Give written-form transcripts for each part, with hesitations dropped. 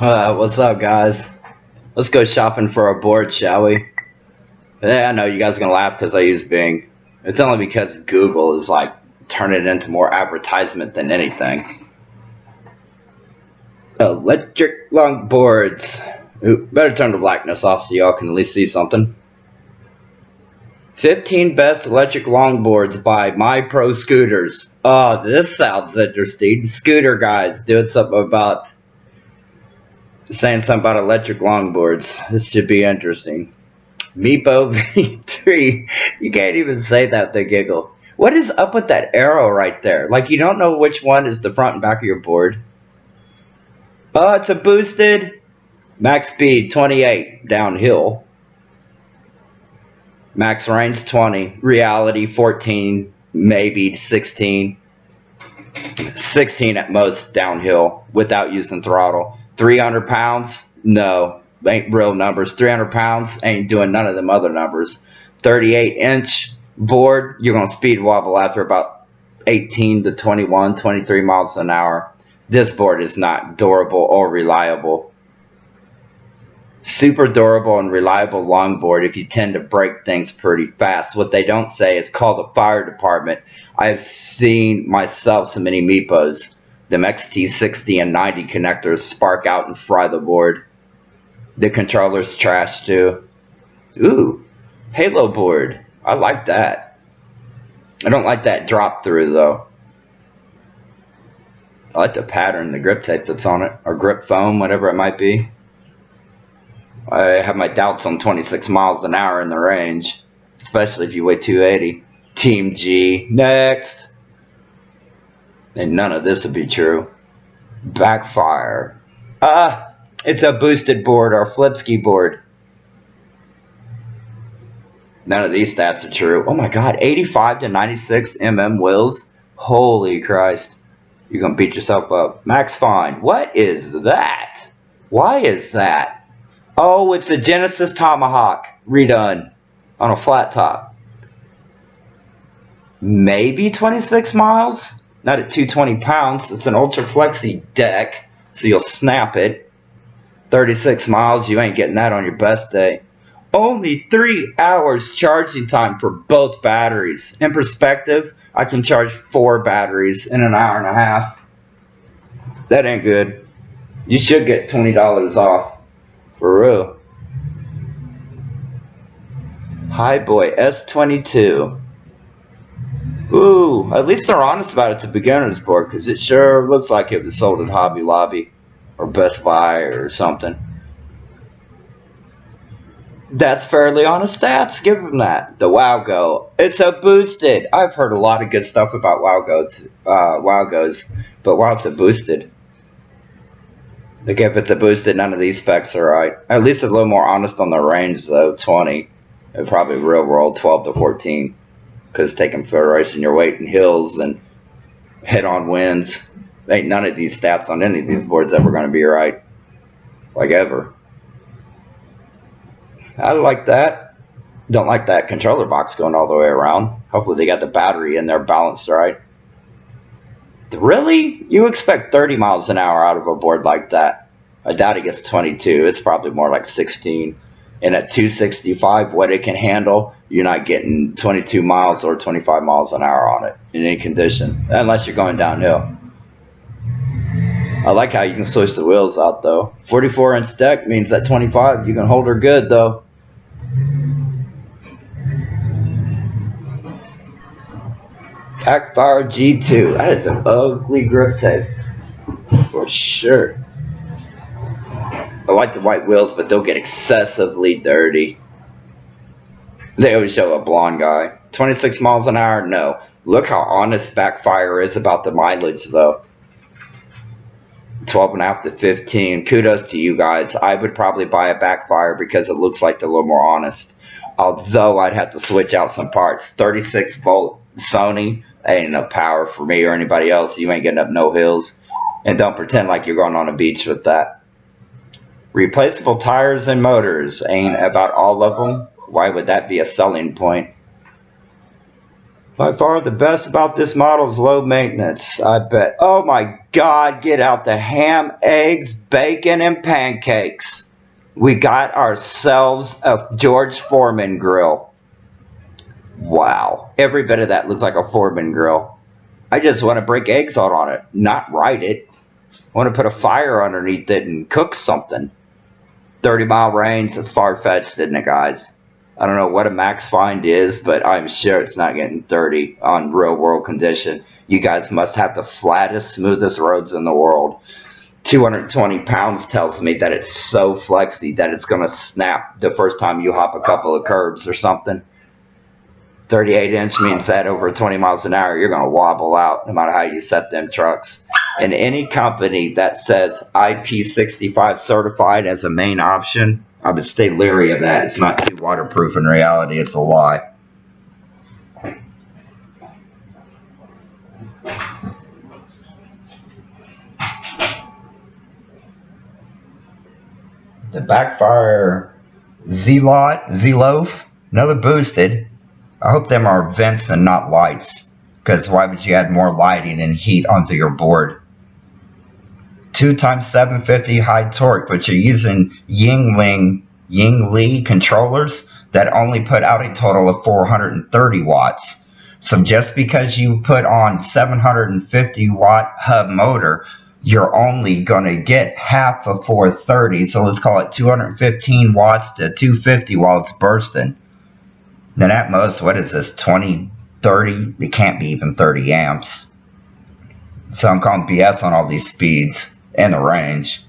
What's up, guys? Let's go shopping for a board, shall we? Yeah, I know you guys are gonna laugh because I use Bing. It's only because Google is like turning it into more advertisement than anything. Electric longboards. Ooh, better turn the blackness off so y'all can at least see something. 15 best electric longboards by My Pro Scooters. Oh, this sounds interesting. Scooter guys doing something about saying something about electric longboards. This should be interesting. Meepo V3. You can't even say that, they giggle. What is up with that arrow right there? Like, you don't know which one is the front and back of your board. Oh, it's a boosted. Max speed 28 downhill. Max range 20. Reality 14, maybe 16. 16 at most downhill without using throttle. 300 pounds? No, ain't real numbers. 300 pounds ain't doing none of them other numbers. 38-inch board, you're going to speed wobble after about 18 to 21, 23 miles an hour. This board is not durable or reliable. Super durable and reliable longboard if you tend to break things pretty fast. What they don't say is call the fire department. I have seen myself so many Meepos. Them XT60 and 90 connectors spark out and fry the board. The controller's trash too. Ooh, Halo board. I like that. I don't like that drop through though. I like the pattern, the grip tape that's on it, or grip foam, whatever it might be. I have my doubts on 26 miles an hour in the range, especially if you weigh 280. Team G, next. And none of this would be true. Backfire. It's a boosted board or flip ski board. None of these stats are true. Oh my god, 85 to 96 wheels. Holy Christ. You're going to beat yourself up. Max fine. What is that? Why is that? Oh, it's a Genesis Tomahawk redone on a flat top. Maybe 26 miles? Not at 220 pounds. It's an ultra flexi deck, so you'll snap it. 36 miles, you ain't getting that on your best day. Only 3 hours charging time for both batteries. In perspective, I can charge 4 batteries in an hour and a half. That ain't good. You should get $20 off. For real. Hi boy, S22. Ooh, at least they're honest about it. It's a beginner's board, because it sure looks like it was sold at Hobby Lobby or Best Buy or something. That's fairly honest stats. Give them that. The WowGo. It's a boosted. I've heard a lot of good stuff about WowGos, but wow, it's a boosted. Like if it's a boosted, none of these specs are right. At least it's a little more honest on the range though. 20, and probably real world 12 to 14. Because taking federation, your weight in hills and head-on winds, ain't none of these stats on any of these boards ever going to be right. Like ever. I like that. Don't like that controller box going all the way around. Hopefully they got the battery in there balanced right. Really? You expect 30 miles an hour out of a board like that? I doubt it gets 22. It's probably more like 16. And at 265, what it can handle, you're not getting 22 miles or 25 miles an hour on it in any condition, unless you're going downhill. I like how you can switch the wheels out though. 44-inch deck means that 25 you can hold her good though. Backfire G2. That is an ugly grip tape for sure. I like the white wheels, but they'll get excessively dirty. They always show a blonde guy. 26 miles an hour? No. Look how honest Backfire is about the mileage, though. 12.5 to 15. Kudos to you guys. I would probably buy a Backfire because it looks like they're a little more honest. Although I'd have to switch out some parts. 36 volt Sony. Ain't enough power for me or anybody else. You ain't getting up no hills. And don't pretend like you're going on a beach with that. Replaceable tires and motors. Ain't about all of them. Why would that be a selling point? By far the best about this model is low maintenance, I bet. Oh my God, get out the ham, eggs, bacon, and pancakes. We got ourselves a George Foreman grill. Wow, every bit of that looks like a Foreman grill. I just want to break eggs out on it, not ride it. I want to put a fire underneath it and cook something. 30-mile range, that's far-fetched, isn't it, guys? I don't know what a max find is, but I'm sure it's not getting 30 on real-world condition. You guys must have the flattest, smoothest roads in the world. 220 pounds tells me that it's so flexy that it's going to snap the first time you hop a couple of curbs or something. 38-inch means that over 20 miles an hour, you're going to wobble out no matter how you set them trucks. And any company that says IP65 certified as a main option, I would stay leery of that. It's not too waterproof in reality. It's a lie. The Backfire Z-Loaf, another boosted. I hope them are vents and not lights, because why would you add more lighting and heat onto your board? 2x750 high torque, but you're using Yingli controllers that only put out a total of 430 watts. So just because you put on 750 watt hub motor, you're only going to get half of 430. So let's call it 215 watts to 250 while it's bursting. Then at most, what is this, 20, 30? It can't be even 30 amps. So I'm calling BS on all these speeds and the range.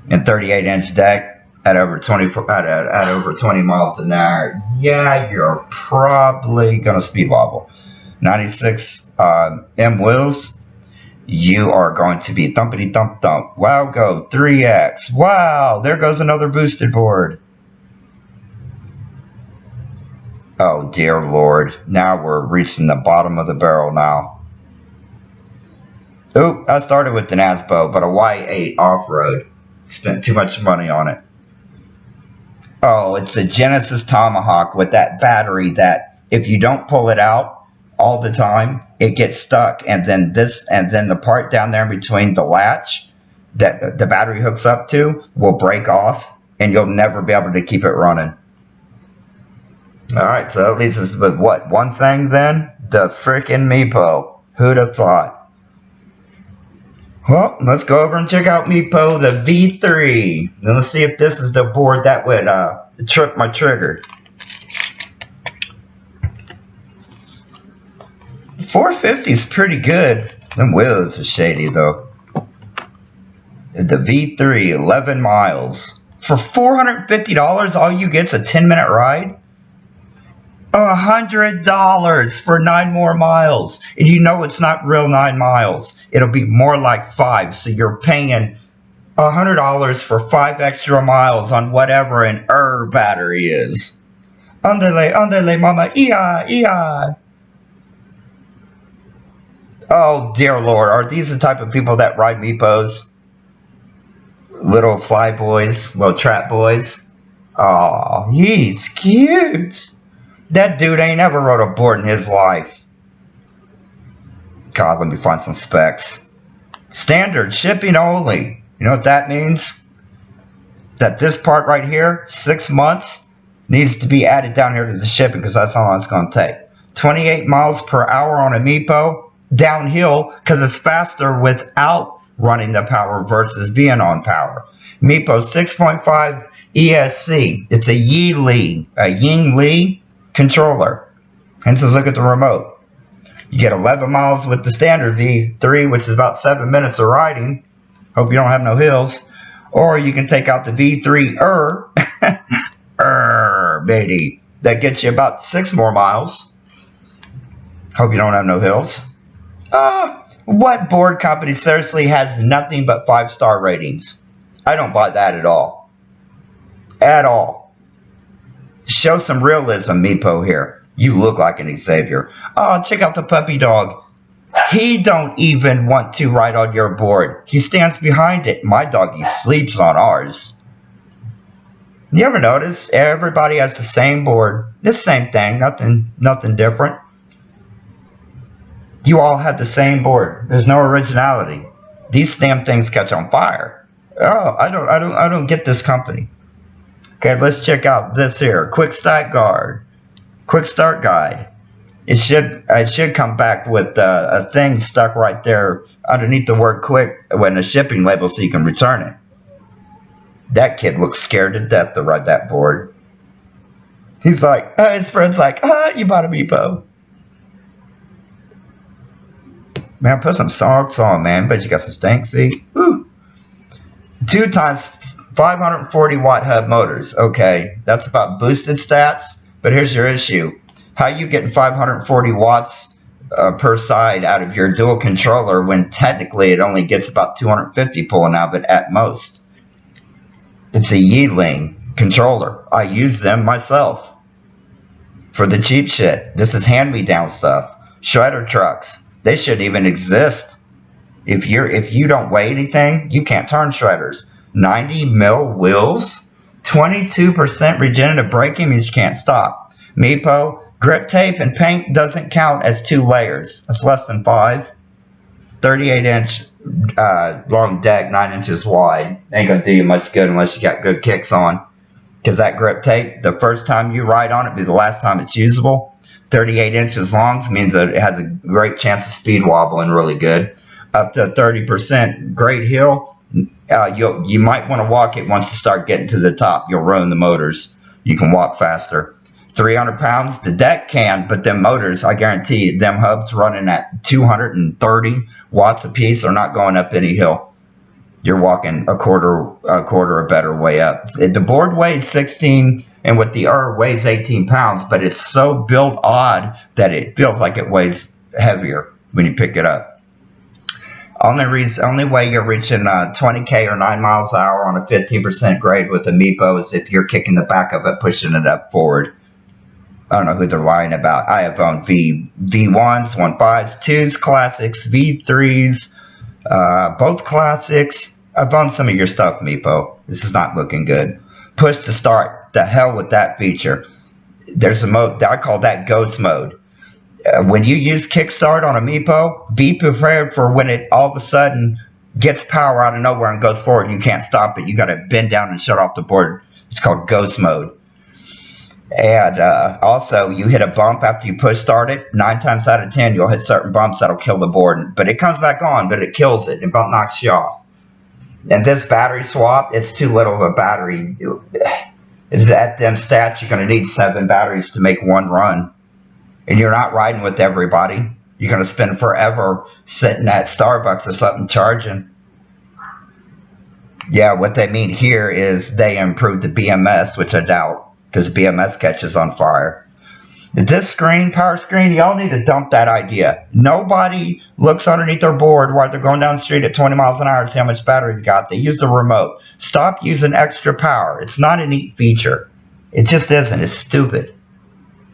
And 38-inch deck at over 20 miles an hour. Yeah, you're probably gonna speed wobble. 96 M wheels. You are going to be thumpity thump thump. Wow, go 3X. Wow, there goes another boosted board. Oh dear Lord, now we're reaching the bottom of the barrel now. Oop, I started with the NASBO, but a Y8 off-road. Spent too much money on it. Oh, it's a Genesis Tomahawk with that battery that if you don't pull it out all the time, it gets stuck, and then the part down there between the latch that the battery hooks up to will break off, and you'll never be able to keep it running. Alright, so that leaves us with what? One thing then? The frickin' Meepo. Who'd have thought? Well, let's go over and check out Meepo, the V3. Then let's see if this is the board that would trip my trigger. 450 is pretty good. Them wheels are shady though. The V3, 11 miles. For $450, all you get's a 10-minute ride? $100 for 9 more miles. And you know it's not real 9 miles. It'll be more like 5. So you're paying $100 for 5 extra miles on whatever an battery is. Underlay, underlay, mama, ee-ah. Oh dear Lord, are these the type of people that ride Meepos? Little fly boys, little trap boys. Oh, he's cute. That dude ain't ever rode a board in his life. God, let me find some specs. Standard shipping only. You know what that means? That this part right here, 6 months, needs to be added down here to the shipping because that's how long it's going to take. 28 miles per hour on a Meepo. Downhill because it's faster without running the power versus being on power. Meepo 6.5 ESC. It's a Yingli controller. Hence, let's look at the remote. You get 11 miles with the standard V3, which is about 7 minutes of riding. Hope you don't have no hills. Or you can take out the V3 baby. That gets you about 6 more miles. Hope you don't have no hills. What board company seriously has nothing but 5-star ratings? I don't buy that at all. At all. Show some realism, Meepo here. You look like an Xavier. Oh, check out the puppy dog. He don't even want to ride on your board. He stands behind it. My doggy sleeps on ours. You ever notice everybody has the same board? The same thing. Nothing different. You all have the same board. There's no originality. These damn things catch on fire. Oh, I don't get this company. Okay, let's check out this here. Quick Start Guard. Quick Start Guide. It should come back with a thing stuck right there underneath the word quick when the shipping label so you can return it. That kid looks scared to death to ride that board. He's like, his friend's like, you bought a Meepo. Man, put some socks on, man. Bet you got some stank feet. Woo. 2 times 540 watt hub motors. Okay, that's about boosted stats. But here's your issue. How you getting 540 watts per side out of your dual controller when technically it only gets about 250 pulling out of it at most? It's a Yeeling controller. I use them myself for the cheap shit. This is hand-me-down stuff. Shredder trucks. They shouldn't even exist. If you don't weigh anything, you can't turn shredders. 90 mil wheels, 22% regenerative braking means you can't stop. Meepo, grip tape and paint doesn't count as 2 layers. It's less than 5. 38-inch long deck, 9 inches wide. Ain't gonna do you much good unless you got good kicks on. Because that grip tape, the first time you ride on it, be the last time it's usable. 38 inches long means that it has a great chance of speed wobbling really good. Up to 30% grade hill, you might want to walk it once you start getting to the top. You'll ruin the motors. You can walk faster. 300 pounds, the deck can, but them motors, I guarantee you, them hubs running at 230 watts a piece are not going up any hill. You're walking a quarter or better way up. The board weighs 16, and with the weighs 18 pounds, but it's so built odd that it feels like it weighs heavier when you pick it up. Only way you're reaching 20K or 9 miles an hour on a 15% grade with a Meepo is if you're kicking the back of it, pushing it up forward. I don't know who they're lying about. I have owned V1s, 1.5s, 2s, classics, V3s, both classics. I've owned some of your stuff, Meepo. This is not looking good. Push to start. The hell with that feature. There's a mode, I call that ghost mode. When you use kickstart on a Meepo, be prepared for when it all of a sudden gets power out of nowhere and goes forward and you can't stop it. You got to bend down and shut off the board. It's called ghost mode. And also, you hit a bump after you push start it. 9 times out of 10, you'll hit certain bumps that'll kill the board. But it comes back on, but it kills it. It about knocks you off. And this battery swap, it's too little of a battery. At them stats, you're going to need 7 batteries to make one run. And you're not riding with everybody. You're going to spend forever sitting at Starbucks or something charging. Yeah, what they mean here is they improved the BMS, which I doubt, because BMS catches on fire. This screen, power screen, y'all need to dump that idea. Nobody looks underneath their board while they're going down the street at 20 miles an hour to see how much battery you got. They use the remote. Stop using extra power. It's not a neat feature. It just isn't. It's stupid.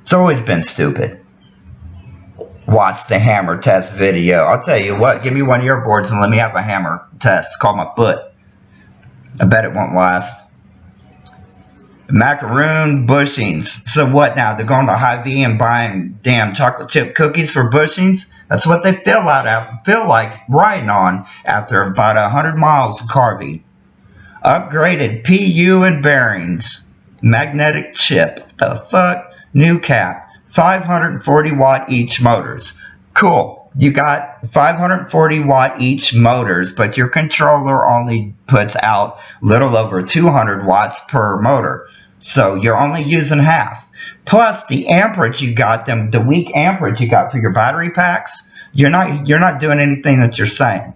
It's always been stupid. Watch the hammer test video. I'll tell you what, give me one of your boards and let me have a hammer test. It's called my foot. I bet it won't last. Macaroon bushings. So what now? They're going to Hy-Vee and buying damn chocolate chip cookies for bushings? That's what they feel like riding on after about 100 miles of carving. Upgraded PU and bearings. Magnetic chip. The fuck? New cap. 540 watt each motors. Cool. You got 540 watt each motors, but your controller only puts out little over 200 watts per motor. So you're only using half. Plus the amperage you got, the weak amperage you got for your battery packs, you're not doing anything that you're saying.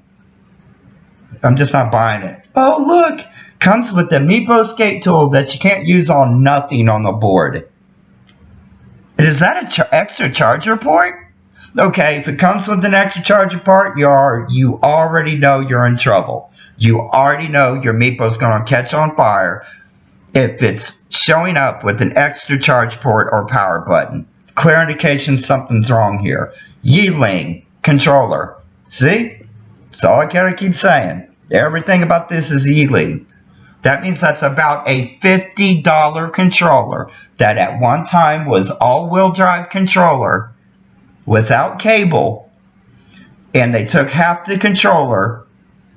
I'm just not buying it. Oh look, comes with the Meepo skate tool that you can't use on nothing on the board. Is that an extra charger port? Okay, if it comes with an extra charger port, you already know you're in trouble. You already know your Meepo's going to catch on fire if it's showing up with an extra charge port or power button. Clear indication something's wrong here. Yeeling controller. See? That's all I gotta keep saying. Everything about this is Yeeling. That means that's about a $50 controller that at one time was all-wheel drive controller without cable and they took half the controller,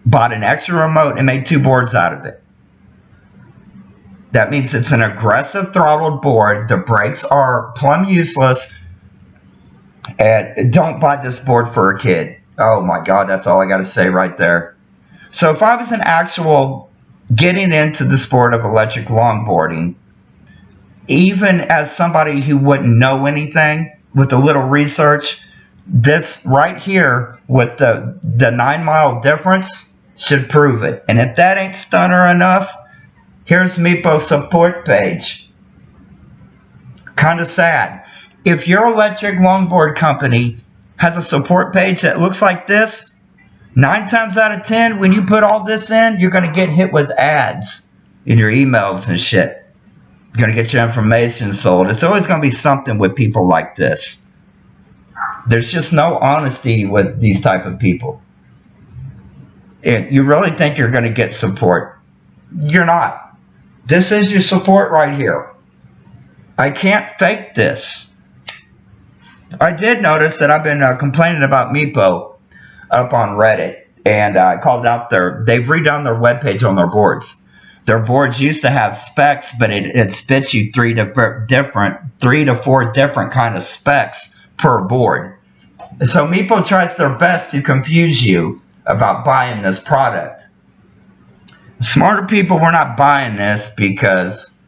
bought an extra remote, and made 2 boards out of it. That means it's an aggressive throttled board. The brakes are plumb useless. And don't buy this board for a kid. Oh my God, that's all I got to say right there. So if I was an actual getting into the sport of electric longboarding, even as somebody who wouldn't know anything, with a little research, this right here with the 9-mile difference should prove it. And if that ain't stunner enough, here's Meepo's support page. Kind of sad. If your electric longboard company has a support page that looks like this, 9 times out of 10, when you put all this in, you're going to get hit with ads in your emails and shit. You're going to get your information sold. It's always going to be something with people like this. There's just no honesty with these type of people. And you really think you're going to get support? You're not. This is your support right here. I can't fake this. I did notice that I've been complaining about Meepo up on Reddit, and I called out they've redone their webpage on their boards. Their boards used to have specs, but it spits you 3 to 4 different kind of specs per board. So Meepo tries their best to confuse you about buying this product. Smarter people were not buying this because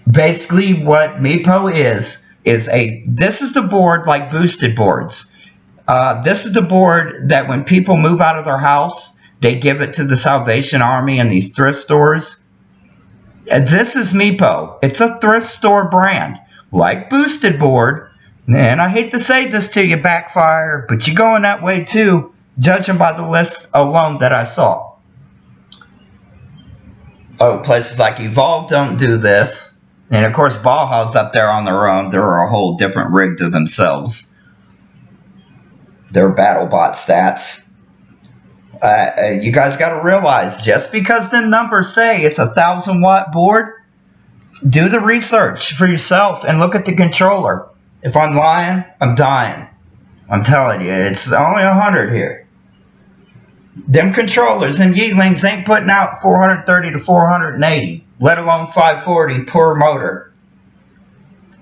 basically what Meepo is this is the board like boosted boards. This is the board that when people move out of their house, they give it to the Salvation Army and these thrift stores. This is Meepo. It's a thrift store brand, like boosted board. And I hate to say this to you, Backfire, but you're going that way too, judging by the list alone that I saw. Oh, places like Evolve don't do this. And of course, Bauhaus up there on their own, they're a whole different rig to themselves. They're BattleBot stats. You guys got to realize, just because the numbers say it's a 1,000-watt board, do the research for yourself and look at the controller. If I'm lying, I'm dying. I'm telling you, it's only 100 here. Them controllers, them Yeetlings ain't putting out 430 to 480, let alone 540 per motor.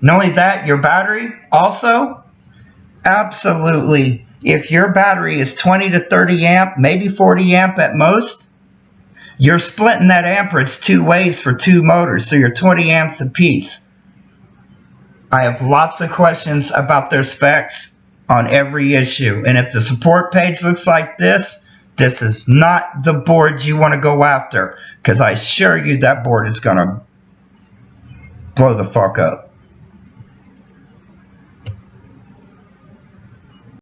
Not only that, your battery also, absolutely, if your battery is 20 to 30 amp, maybe 40 amp at most, you're splitting that amperage 2 ways for 2 motors, so you're 20 amps a piece. I have lots of questions about their specs on every issue, and if the support page looks like this is not the board you want to go after, because I assure you that board is going to blow the fuck up.